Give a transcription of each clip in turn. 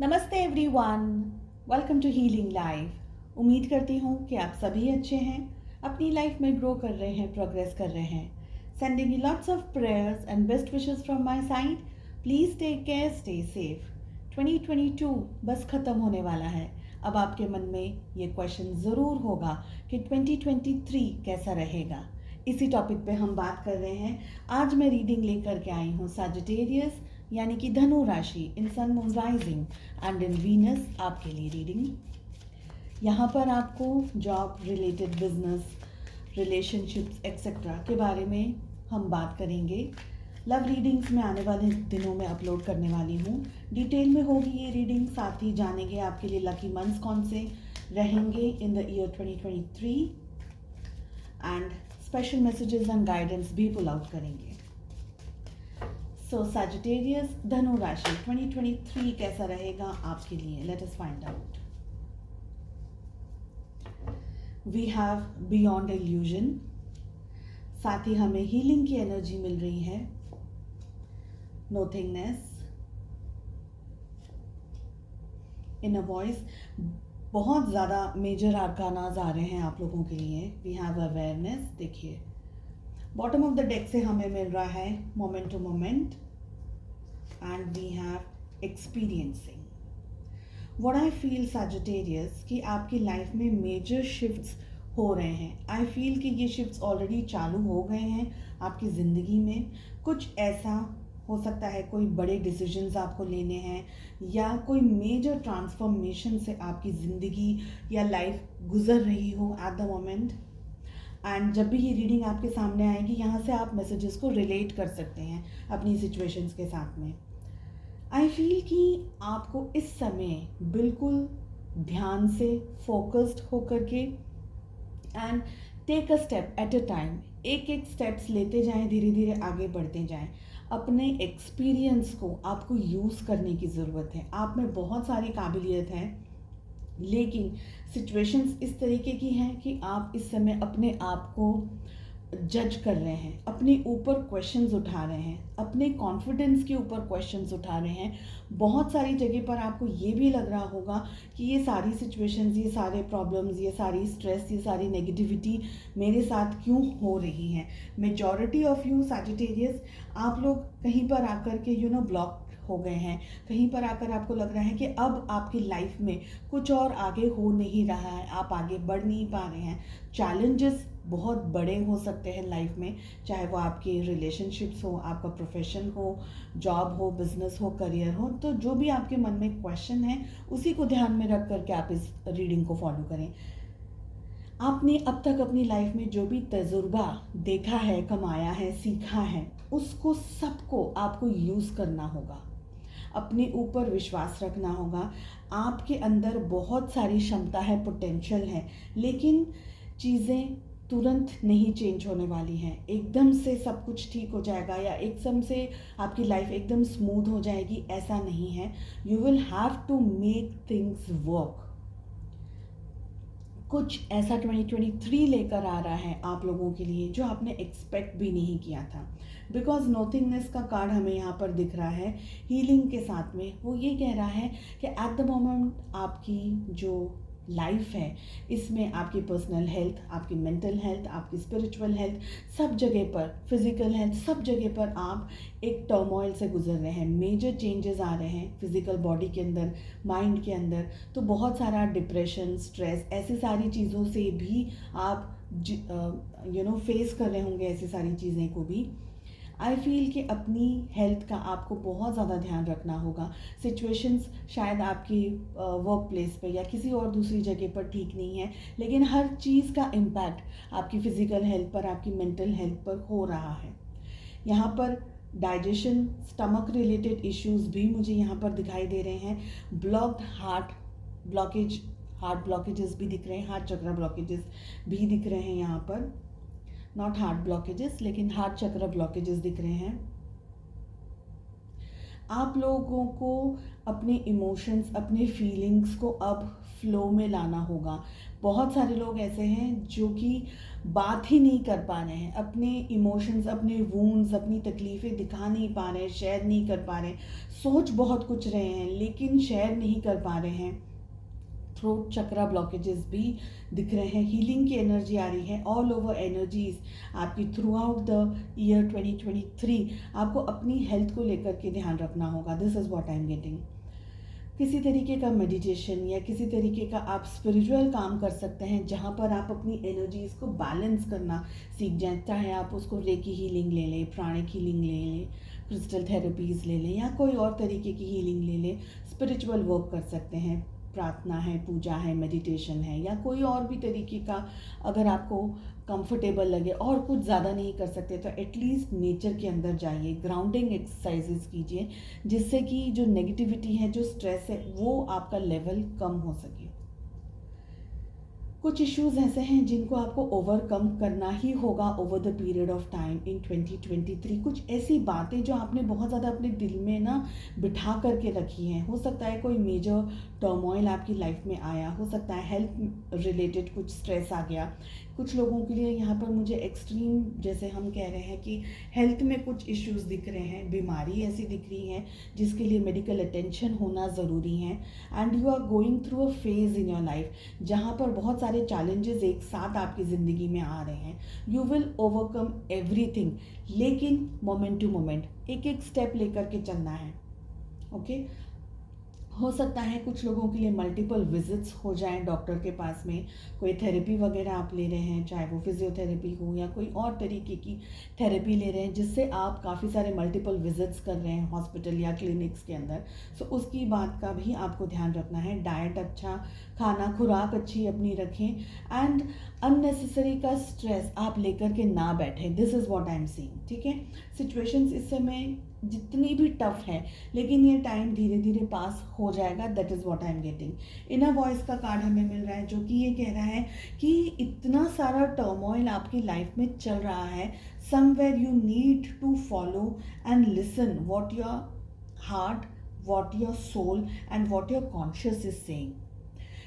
नमस्ते everyone, welcome to healing life. उम्मीद करती हूँ कि आप सभी अच्छे हैं, अपनी लाइफ में ग्रो कर रहे हैं, प्रोग्रेस कर रहे हैं। Sending you lots of prayers and best wishes from my side. Please take care, stay safe. 2022 बस ख़त्म होने वाला है। अब आपके मन में ये क्वेश्चन ज़रूर होगा कि 2023 कैसा रहेगा। इसी टॉपिक पे हम बात कर रहे हैं। आज मैं रीडिंग लेकर के आई हूँ सजिटेरियस यानी कि धनु राशि in sun moon rising and in Venus आपके लिए रीडिंग। यहाँ पर आपको job related, business, relationships etcetera के बारे में हम बात करेंगे। लव रीडिंग्स में आने वाले दिनों में अपलोड करने वाली हूँ। डिटेल में होगी ये रीडिंग, साथ ही जानेंगे आपके लिए लकी मंथ्स कौन से रहेंगे in the year 2023 and special messages and guidance भी पुल आउट करेंगे। सो सजिटेरियस धनु राशि 2023 कैसा रहेगा आपके लिए, let us find out. We have beyond illusion, साथ ही हमें हीलिंग की एनर्जी मिल रही है। नोथिंगनेस, इन अ वॉइस, बहुत ज़्यादा मेजर आर्कानाज आ रहे हैं आप लोगों के लिए। वी हैव अवेयरनेस, देखिए बॉटम ऑफ द डेक से हमें मिल रहा है moment to moment and we have experiencing. What I feel Sagittarius कि आपकी लाइफ में मेजर शिफ्ट्स हो रहे हैं। आई फील कि ये शिफ्ट्स ऑलरेडी चालू हो गए हैं आपकी ज़िंदगी में। कुछ ऐसा हो सकता है, कोई बड़े डिसीजंस आपको लेने हैं या कोई मेजर ट्रांसफॉर्मेशन से आपकी ज़िंदगी या लाइफ गुजर रही हो एट द मोमेंट। एंड जब भी ये रीडिंग आपके सामने आएगी, यहाँ से आप मैसेजेस को रिलेट कर सकते हैं अपनी सिचुएशंस के साथ में। आई फील कि आपको इस समय बिल्कुल ध्यान से फोकस्ड होकर के and take a step at a time, एक एक स्टेप्स लेते जाएं, धीरे धीरे आगे बढ़ते जाएं। अपने एक्सपीरियंस को आपको यूज़ करने की ज़रूरत है। आप में बहुत सारी काबिलियत है, लेकिन सिचुएशंस इस तरीके की हैं कि आप इस समय अपने आप को जज कर रहे हैं, अपने ऊपर क्वेश्चंस उठा रहे हैं, अपने कॉन्फिडेंस के ऊपर क्वेश्चंस उठा रहे हैं। बहुत सारी जगह पर आपको ये भी लग रहा होगा कि ये सारी सिचुएशंस, ये सारे प्रॉब्लम्स, ये सारी स्ट्रेस, ये सारी नेगेटिविटी मेरे साथ क्यों हो रही हैं। मेजॉरिटी ऑफ यू सजिटेरियस, आप लोग कहीं पर आकर के ब्लॉक हो गए हैं। कहीं पर आकर आपको लग रहा है कि अब आपकी लाइफ में कुछ और आगे हो नहीं रहा है, आप आगे बढ़ नहीं पा रहे हैं। चैलेंजेस बहुत बड़े हो सकते हैं लाइफ में, चाहे वो आपके रिलेशनशिप्स हो, आपका प्रोफेशन हो, जॉब हो, बिजनेस हो, करियर हो। तो जो भी आपके मन में क्वेश्चन है, उसी को ध्यान में रख करके आप इस रीडिंग को फॉलो करें। आपने अब तक अपनी लाइफ में जो भी तजुर्बा देखा है, कमाया है, सीखा है, उसको सबको आपको यूज़ करना होगा। अपने ऊपर विश्वास रखना होगा। आपके अंदर बहुत सारी क्षमता है, पोटेंशियल है, लेकिन चीज़ें तुरंत नहीं चेंज होने वाली हैं। एकदम से सब कुछ ठीक हो जाएगा या एकदम से आपकी लाइफ एकदम स्मूथ हो जाएगी, ऐसा नहीं है। You will have to make things work. कुछ ऐसा 2023 लेकर आ रहा है आप लोगों के लिए जो आपने एक्सपेक्ट भी नहीं किया था। बिकॉज नोथिंगनेस का कार्ड हमें यहाँ पर दिख रहा है हीलिंग के साथ में। वो ये कह रहा है कि एट द मोमेंट आपकी जो लाइफ है, इसमें आपकी पर्सनल हेल्थ, आपकी मेंटल हेल्थ, आपकी स्पिरिचुअल हेल्थ, सब जगह पर, फिजिकल हेल्थ, सब जगह पर आप एक टर्मोइल से गुजर रहे हैं। मेजर चेंजेस आ रहे हैं फिजिकल बॉडी के अंदर, माइंड के अंदर। तो बहुत सारा डिप्रेशन, स्ट्रेस, ऐसी सारी चीज़ों से भी आप फेस कर रहे होंगे, ऐसी सारी चीज़ें को भी। आई फील कि अपनी हेल्थ का आपको बहुत ज़्यादा ध्यान रखना होगा। सिचुएशंस शायद आपकी वर्क प्लेस पे या किसी और दूसरी जगह पर ठीक नहीं है, लेकिन हर चीज़ का इम्पैक्ट आपकी फ़िज़िकल हेल्थ पर, आपकी मेंटल हेल्थ पर हो रहा है। यहाँ पर डाइजेशन, स्टमक रिलेटेड इश्यूज भी मुझे यहाँ पर दिखाई दे रहे हैं। Blocked heart blockage, heart blockages भी दिख रहे हैं, हार्ट चक्र ब्लॉकेजेस भी दिख रहे हैं यहाँ पर। नॉट हार्ट ब्लॉकेजेस, लेकिन हार्ट चक्र ब्लॉकेजेस दिख रहे हैं। आप लोगों को अपने इमोशंस, अपने फीलिंग्स को अब फ्लो में लाना होगा। बहुत सारे लोग ऐसे हैं जो कि बात ही नहीं कर पा रहे हैं, अपने इमोशंस, अपने वूंड्स, अपनी तकलीफ़ें दिखा नहीं पा रहे हैं, शेयर नहीं कर पा रहे हैं, सोच बहुत कुछ रहे हैं लेकिन शेयर नहीं कर पा रहे हैं। थ्रोट चक्रा ब्लॉकेजेस भी दिख रहे हैं। हीलिंग की एनर्जी आ रही है, ऑल ओवर एनर्जीज आपकी थ्रू आउट द ईयर 2023। आपको अपनी हेल्थ को लेकर के ध्यान रखना होगा। This is what I am getting. किसी तरीके का मेडिटेशन या किसी तरीके का आप स्पिरिचुअल काम कर सकते हैं जहाँ पर आप अपनी एनर्जीज को बैलेंस करना सीख जाएं। चाहे आप उसको रेकी हीलिंग ले लें, प्राणिक हीलिंग ले लें, क्रिस्टल थेरेपीज़ ले लें या कोई और तरीके की हीलिंग ले लें। स्पिरिचुअल वर्क कर सकते हैं, प्रार्थना है, पूजा है, मेडिटेशन है या कोई और भी तरीके का अगर आपको कंफर्टेबल लगे। और कुछ ज़्यादा नहीं कर सकते तो एटलीस्ट नेचर के अंदर जाइए, ग्राउंडिंग एक्सरसाइजेस कीजिए जिससे कि जो नेगेटिविटी है, जो स्ट्रेस है, वो आपका लेवल कम हो सके। कुछ इश्यूज ऐसे हैं जिनको आपको ओवरकम करना ही होगा over the period of time in 2023। कुछ ऐसी बातें जो आपने बहुत ज़्यादा अपने दिल में ना बिठा करके रखी हैं। हो सकता है कोई मेजर टर्मोइल आपकी लाइफ में आया, हो सकता है हेल्थ रिलेटेड कुछ स्ट्रेस आ गया। कुछ लोगों के लिए यहाँ पर मुझे एक्सट्रीम, जैसे हम कह रहे हैं कि हेल्थ में कुछ इश्यूज दिख रहे हैं, बीमारी ऐसी दिख रही है जिसके लिए मेडिकल अटेंशन होना ज़रूरी है। And you are going through a phase in your life जहाँ पर बहुत सारे चैलेंजेस एक साथ आपकी ज़िंदगी में आ रहे हैं। यू विल ओवरकम एवरीथिंग, लेकिन मोमेंट टू मोमेंट एक एक स्टेप लेकर के चलना है। ओके हो सकता है कुछ लोगों के लिए मल्टीपल विजिट्स हो जाएं डॉक्टर के पास में। कोई थेरेपी वगैरह आप ले रहे हैं, चाहे वो फिजियोथेरेपी हो या कोई और तरीके की थेरेपी ले रहे हैं जिससे आप काफ़ी सारे मल्टीपल विजिट्स कर रहे हैं हॉस्पिटल या क्लिनिक्स के अंदर। सो उसकी बात का भी आपको ध्यान रखना है। डाइट अच्छा, खाना खुराक अच्छी अपनी रखें एंड अननेसेसरी का स्ट्रेस आप लेकर के ना बैठें। This is what I am seeing. ठीक है, सिचुएशंस इस समय जितनी भी टफ है लेकिन ये टाइम धीरे धीरे पास हो जाएगा। That is what I am getting. Inner voice का कार्ड हमें मिल रहा है जो कि ये कह रहा है कि इतना सारा टर्मोइल आपकी लाइफ में चल रहा है, somewhere you need to follow and listen what your heart, what your soul and what your conscious is saying.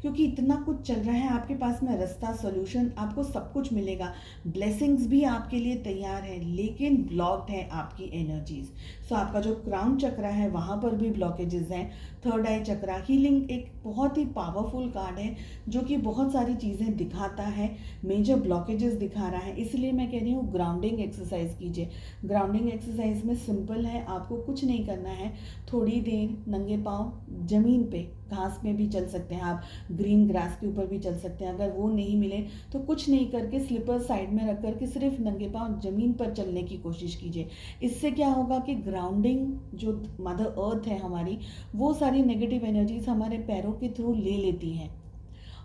क्योंकि इतना कुछ चल रहा है आपके पास में, रास्ता, सॉल्यूशन, आपको सब कुछ मिलेगा, ब्लेसिंग्स भी आपके लिए तैयार है, लेकिन ब्लॉक्ड है आपकी एनर्जीज। सो आपका जो क्राउन चक्रा है वहाँ पर भी ब्लॉकेजेस हैं। थर्ड आई चक्रा, हीलिंग एक बहुत ही पावरफुल कार्ड है जो कि बहुत सारी चीज़ें दिखाता है, मेजर ब्लॉकेजेस दिखा रहा है। इसलिए मैं कह रही हूँ ग्राउंडिंग एक्सरसाइज कीजिए। ग्राउंडिंग एक्सरसाइज में सिंपल है, आपको कुछ नहीं करना है, थोड़ी देर नंगे पाँव ज़मीन पे, घास में भी चल सकते हैं आप, ग्रीन ग्रास के ऊपर भी चल सकते हैं। अगर वो नहीं मिले तो कुछ नहीं करके स्लीपर साइड में रख करके सिर्फ नंगे पाँव ज़मीन पर चलने की कोशिश कीजिए। इससे क्या होगा कि ग्राउंडिंग जो मदर अर्थ है हमारी, वो सारी नेगेटिव एनर्जीज हमारे पैरों के थ्रू ले लेती हैं।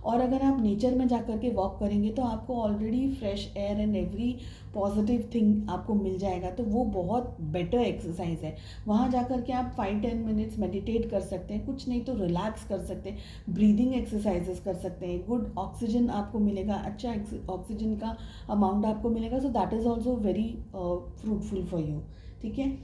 और अगर आप नेचर में जाकर के वॉक करेंगे तो आपको already fresh air and every positive thing आपको मिल जाएगा। तो वो बहुत बेटर एक्सरसाइज है। वहाँ जाकर के आप 5-10 मिनट्स मेडिटेट कर सकते हैं, कुछ नहीं तो रिलैक्स कर सकते हैं, ब्रीदिंग एक्सरसाइजेस कर सकते हैं, गुड ऑक्सीजन आपको मिलेगा, अच्छा ऑक्सीजन का अमाउंट आपको मिलेगा। So that is also very fruitful for you. ठीक है,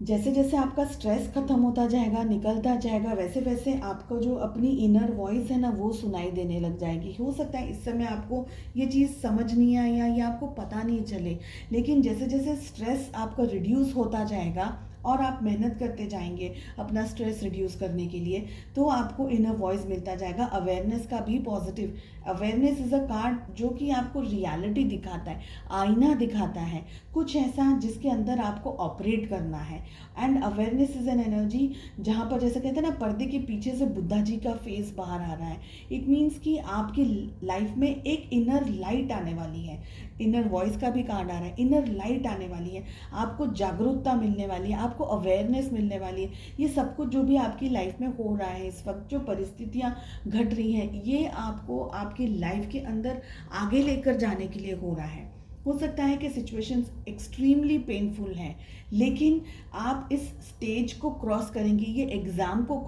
जैसे जैसे आपका स्ट्रेस खत्म होता जाएगा, निकलता जाएगा, वैसे वैसे आपको जो अपनी इनर वॉइस है ना वो सुनाई देने लग जाएगी। हो सकता है इस समय आपको ये चीज़ समझ नहीं आए या आपको पता नहीं चले, लेकिन जैसे जैसे स्ट्रेस आपका रिड्यूस होता जाएगा और आप मेहनत करते जाएंगे अपना स्ट्रेस रिड्यूस करने के लिए, तो आपको इनर वॉइस मिलता जाएगा। अवेयरनेस का भी positive, awareness is a card जो कि आपको रियलिटी दिखाता है, आईना दिखाता है, कुछ ऐसा जिसके अंदर आपको ऑपरेट करना है। And awareness is an energy जहाँ पर जैसे कहते हैं ना, पर्दे के पीछे से बुद्धा जी का फेस बाहर आ रहा है। इट मीन्स कि आपकी लाइफ में एक इनर लाइट आने वाली है। इनर वॉइस का भी कार्ड आ रहा है, इनर लाइट आने वाली है, आपको जागरूकता मिलने वाली है, आपको अवेयरनेस मिलने वाली है। ये सब कुछ जो भी आपकी लाइफ में हो रहा है इस वक्त, जो परिस्थितियाँ घट रही हैं, ये आपको आपकी लाइफ के अंदर आगे लेकर जाने के लिए हो रहा है। हो सकता है कि सिचुएशंस एक्सट्रीमली पेनफुल हैं, लेकिन आप इस स्टेज को क्रॉस करेंगे, ये एग्ज़ाम को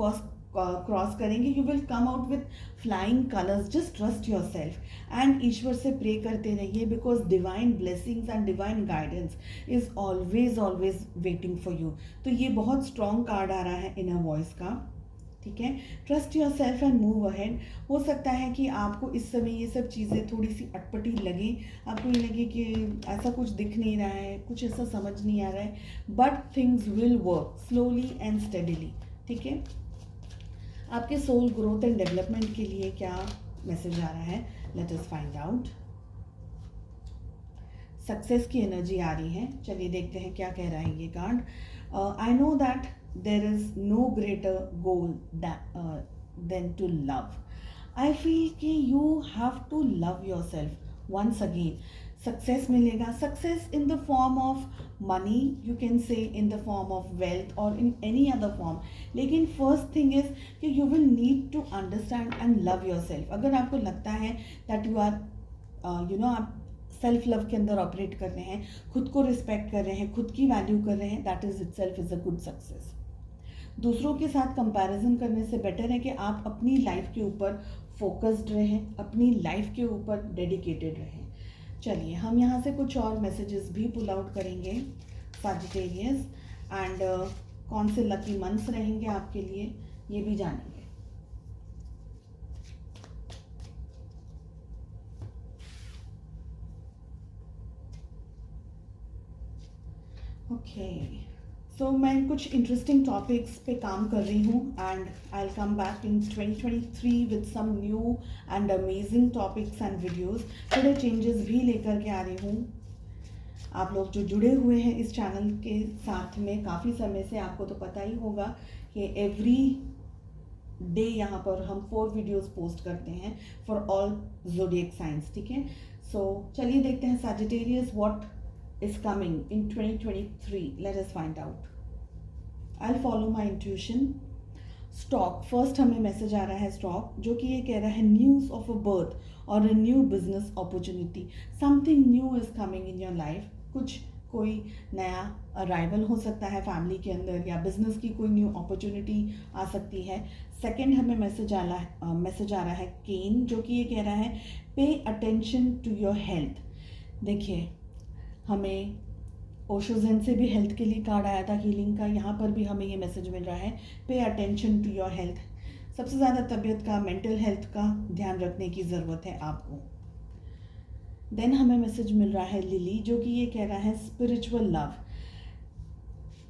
क्रॉस करेंगे, you will come out with flying colours. Just trust yourself and ईश्वर से प्रे करते रहिए, because divine blessings and divine guidance is always waiting for you. तो ये बहुत स्ट्रॉन्ग कार्ड आ रहा है इनर वॉइस का। ठीक है। Trust yourself and move ahead. हो सकता है कि आपको इस समय ये सब चीज़ें थोड़ी सी अटपटी लगे, आपको ये लगे कि ऐसा कुछ दिख नहीं रहा है, कुछ ऐसा समझ नहीं आ रहा है, but things will work slowly and steadily, ठीक है। आपके सोल ग्रोथ एंड डेवलपमेंट के लिए क्या मैसेज आ रहा है, late us find out. Success की एनर्जी आ रही है, चलिए देखते हैं क्या कह रहा है ये card. I know that there is no greater goal than to love. I feel कि you have to love yourself once again. Success मिलेगा, success in the form of money, you can say in the form of wealth और in any other form, लेकिन first thing is कि you will need to understand and love yourself. अगर आपको लगता है that you are आप self love के अंदर ऑपरेट कर रहे हैं, खुद को रिस्पेक्ट कर रहे हैं, खुद की वैल्यू कर रहे हैं, that is itself is a good success. दूसरों के साथ कंपैरिजन करने से बेटर है कि आप अपनी लाइफ के ऊपर फोकस्ड रहें, अपनी लाइफ के ऊपर डेडिकेटेड रहें। चलिए हम यहाँ से कुछ और मैसेजेस भी पुल आउट करेंगे सैजिटेरियस, एंड कौन से लकी मंथ्स रहेंगे आपके लिए ये भी जानेंगे। ओके, सो मैं कुछ इंटरेस्टिंग टॉपिक्स पे काम कर रही हूँ, and I will come back in 2023 with some new and amazing topics and videos. थोड़े चेंजेस भी लेकर के आ रही हूँ। आप लोग जो जुड़े हुए हैं इस चैनल के साथ में काफ़ी समय से, आपको तो पता ही होगा कि एवरी डे यहाँ पर हम 4 वीडियोस पोस्ट करते हैं फॉर ऑल ज़ोडिएक साइंस, ठीक है। सो चलिए देखते हैं Sagittarius what is coming in 2023. Let us find out. I'll follow my intuition. Stock, first हमें मैसेज आ रहा है स्टॉक, जो कि ये कह रहा है न्यूज़ ऑफ अ बर्थ और a new business opportunity. Something new is coming in your life. कुछ कोई नया अराइवल हो सकता है फैमिली के अंदर, या बिजनेस की कोई न्यू अपॉर्चुनिटी आ सकती है। सेकंड हमें मैसेज आ रहा है केन, जो कि ये कह रहा है pay attention to your health. देखिए हमें ओशोजन से भी हेल्थ के लिए कार्ड आया था हीलिंग का, यहाँ पर भी हमें ये मैसेज मिल रहा है pay attention to your health. सबसे ज़्यादा तबीयत का, मेंटल हेल्थ का ध्यान रखने की ज़रूरत है आपको। देन हमें मैसेज मिल रहा है लिली, जो कि ये कह रहा है स्पिरिचुअल लव।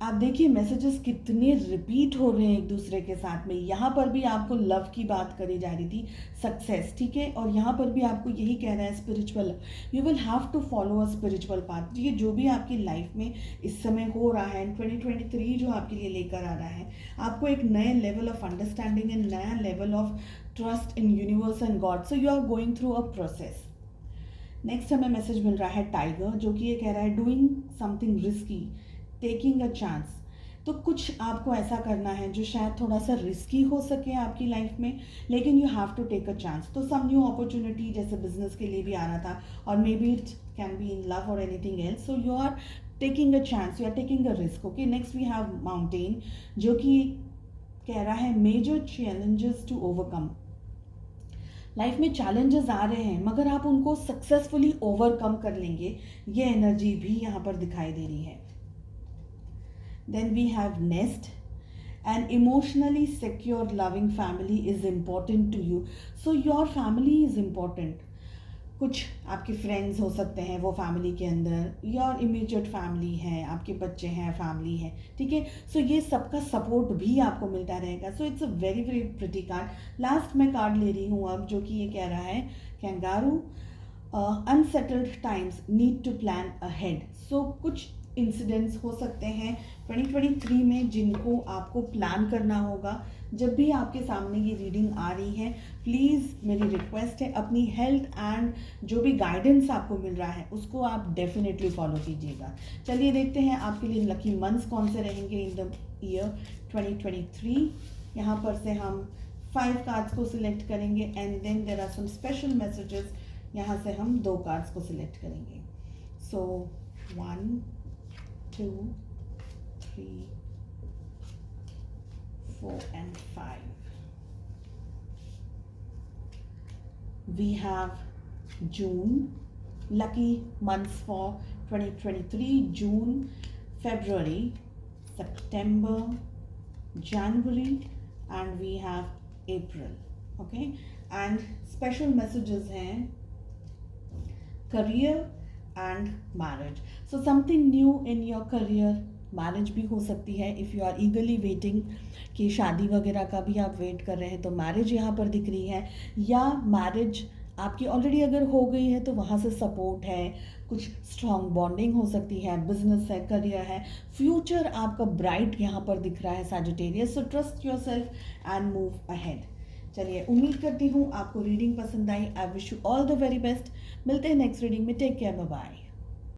आप देखिए मैसेजेस कितने रिपीट हो रहे हैं एक दूसरे के साथ में। यहाँ पर भी आपको लव की बात करी जा रही थी, सक्सेस, ठीक है, और यहाँ पर भी आपको यही कह रहा है spiritual love. You will have to follow a spiritual path. ये जो भी आपकी लाइफ में इस समय हो रहा है, 2023 जो आपके लिए लेकर आ रहा है, आपको एक नए लेवल ऑफ अंडरस्टैंडिंग एंड नया level of trust in universe and God. So you are going through a process. Next हमें मैसेज मिल रहा है टाइगर, जो कि ये कह रहा है doing something risky, taking a chance. तो कुछ आपको ऐसा करना है जो शायद थोड़ा सा रिस्की हो सके आपकी लाइफ में, लेकिन you have to take a chance. तो सम न्यू अपॉर्चुनिटी जैसे बिजनेस के लिए भी आ रहा था, और maybe it can be in love और anything else. So you are taking a chance, you are taking a risk. Okay, next we have mountain, जो कि कह रहा है major challenges to overcome. Life में चैलेंजेस आ रहे हैं, मगर आप उनको सक्सेसफुली ओवरकम कर लेंगे, ये एनर्जी भी यहाँ पर दिखाई दे रही है। Then we have nest. An emotionally secure loving family is important to you. So your family is important. कुछ आपके फ्रेंड्स हो सकते हैं वो फैमिली के अंदर, योर इमीडिएट फैमिली है, आपके बच्चे हैं, फैमिली है, ठीक है। सो ये सबका सपोर्ट भी आपको मिलता रहेगा। So it's a very very pretty card. Last मैं कार्ड ले रही हूँ अब, जो कि ये कह रहा है kangaroo, unsettled times need to plan ahead. So कुछ इंसिडेंट्स हो सकते हैं 2023 में जिनको आपको प्लान करना होगा। जब भी आपके सामने ये रीडिंग आ रही है, प्लीज़ मेरी रिक्वेस्ट है अपनी हेल्थ एंड जो भी गाइडेंस आपको मिल रहा है उसको आप डेफिनेटली फॉलो कीजिएगा। चलिए देखते हैं आपके लिए लकी मंथ्स कौन से रहेंगे इन द ईयर 2023। यहाँ पर से हम 5 कार्ड्स को सिलेक्ट करेंगे, and then there are some special messages. यहाँ से हम 2 कार्ड्स को सिलेक्ट करेंगे। So 1 2 3 4 and 5. We have June, lucky months for 2023, June, February, September, January, and we have April. Okay, and special messages हैं career and marriage. So something new in your career. Marriage भी हो सकती है if you are eagerly waiting, कि शादी वगैरह का भी आप वेट कर रहे हैं तो मैरिज यहाँ पर दिख रही है. या मैरिज आपकी ऑलरेडी अगर हो गई है तो वहाँ से सपोर्ट है, कुछ स्ट्रॉन्ग बॉन्डिंग हो सकती है, बिजनेस है, करियर है, फ्यूचर आपका ब्राइट यहाँ पर दिख रहा है Sagittarius. So trust yourself and move ahead. चलिए, उम्मीद करती हूँ आपको रीडिंग पसंद आई. I wish you all the very best. मिलते हैं नेक्स्ट रीडिंग में. Take care, bye bye.